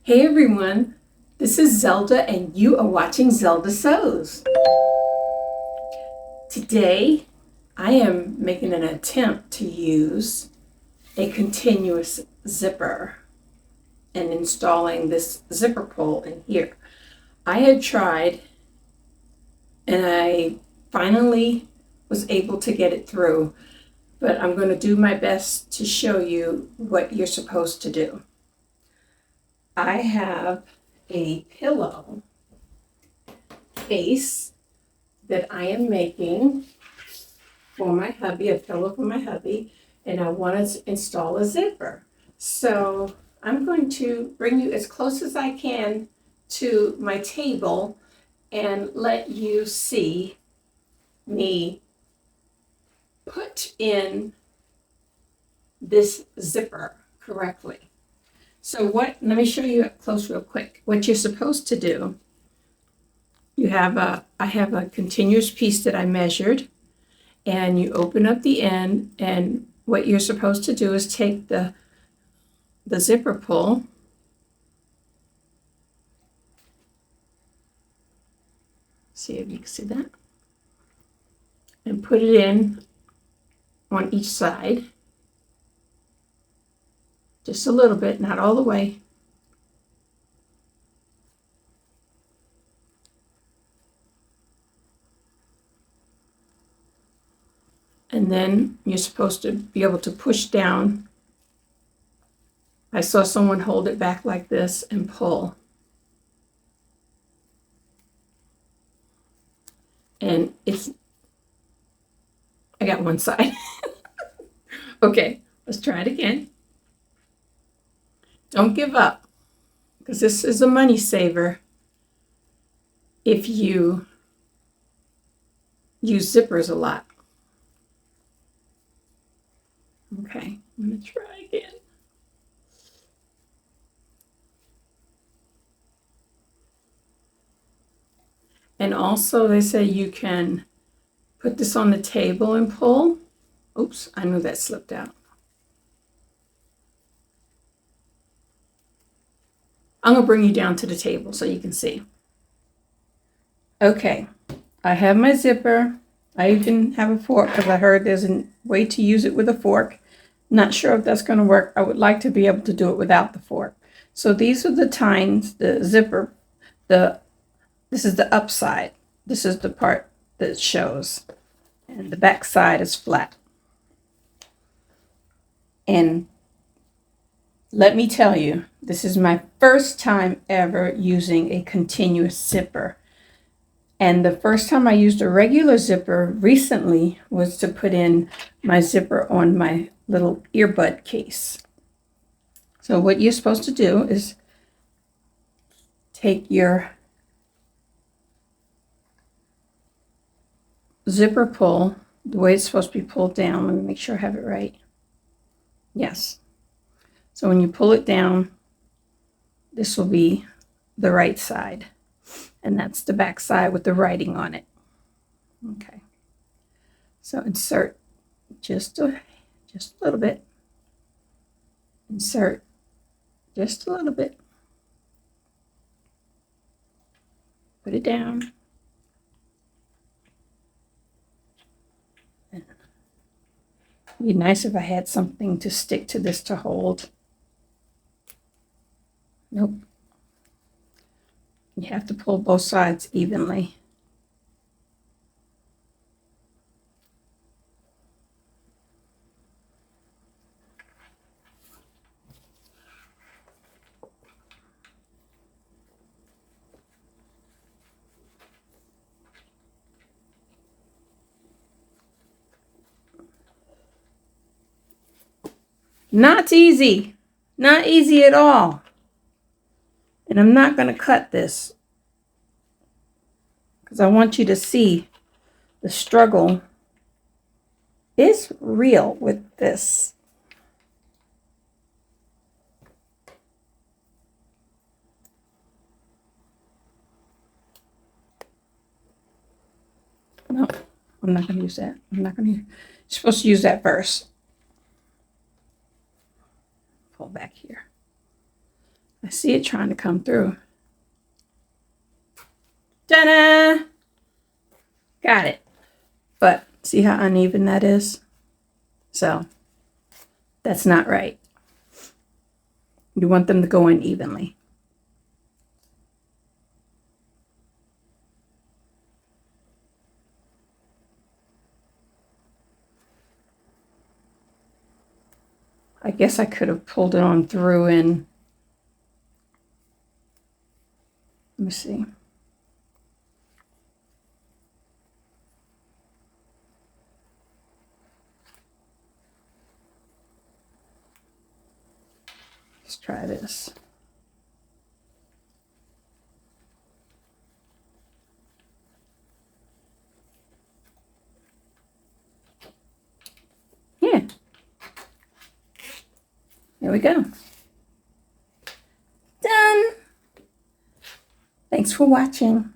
Hey everyone, this is Zelda and you are watching Zelda Sews. Today I am making an attempt to use a continuous zipper and installing this zipper pull in here. I had tried and I finally was able to get it through, but I'm going to do my best to show you what you're supposed to do. I have a pillow case that I am making for my hubby, a pillow for my hubby, and I want to install a zipper. So I'm going to bring you as close as I can to my table and let you see me put in this zipper correctly. So let me show you up close real quick. What you're supposed to do, I have a continuous piece that I measured, and you open up the end, and what you're supposed to do is take the zipper pull, see if you can see that, and put it in on each side. Just a little bit, not all the way. And then you're supposed to be able to push down. I saw someone hold it back like this and pull. And I got one side. Okay, let's try it again. Don't give up, because this is a money saver if you use zippers a lot. Okay, I'm going to try again. And also they say you can put this on the table and pull. Oops, I knew that slipped out. I'm going to bring you down to the table so you can see. Okay, I have my zipper. I even have a fork because I heard there's a way to use it with a fork. Not sure if that's going to work. I would like to be able to do it without the fork. So these are the tines, the zipper, this is the upside. This is the part that shows. And the back side is flat. And let me tell you, this is my first time ever using a continuous zipper. And the first time I used a regular zipper recently was to put in my zipper on my little earbud case. So what you're supposed to do is take your zipper pull, the way it's supposed to be pulled down. Let me make sure I have it right. Yes. So when you pull it down, this will be the right side. And that's the back side with the writing on it. Okay. So insert just a little bit. Insert just a little bit. Put it down. It'd be nice if I had something to stick to this to hold. Nope. You have to pull both sides evenly. Not easy. Not easy at all. And I'm not going to cut this because I want you to see the struggle is real with this. No, I'm not going to use that. You're supposed to use that first. Pull back here. I see it trying to come through. Ta-da! Got it. But see how uneven that is? So that's not right. You want them to go in evenly. I guess I could have pulled it on through and let me see. Let's try this. Yeah. There we go. Done. Thanks for watching.